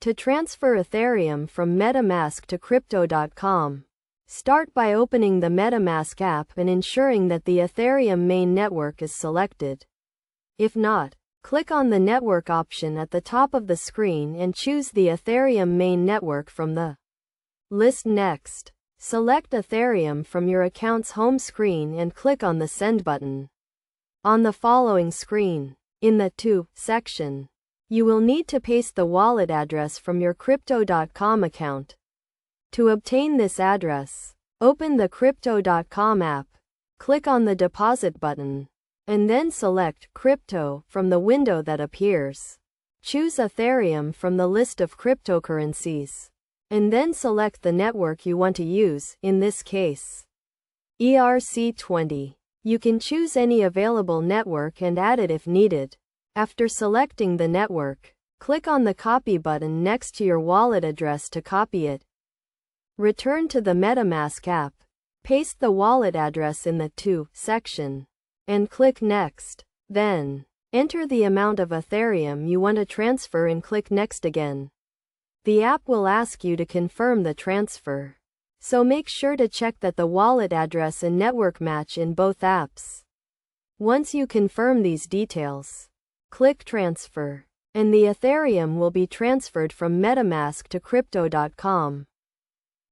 To transfer Ethereum from Metamask to Crypto.com, start by opening the Metamask app and ensuring that the Ethereum main network is selected. If not, click on the network option at the top of the screen and choose the Ethereum main network from the list. Next, select Ethereum from your account's home screen and click on the Send button. On the following screen, in the To section, you will need to paste the wallet address from your Crypto.com account. To obtain this address, open the Crypto.com app, click on the Deposit button, and then select Crypto from the window that appears. Choose Ethereum from the list of cryptocurrencies, and then select the network you want to use, in this case, ERC20. You can choose any available network and add it if needed. After selecting the network, click on the Copy button next to your wallet address to copy it. Return to the Metamask app, paste the wallet address in the To section, and click Next. Then, enter the amount of Ethereum you want to transfer and click Next again. The app will ask you to confirm the transfer, so make sure to check that the wallet address and network match in both apps. Once you confirm these details, click Transfer, and the Ethereum will be transferred from Metamask to Crypto.com.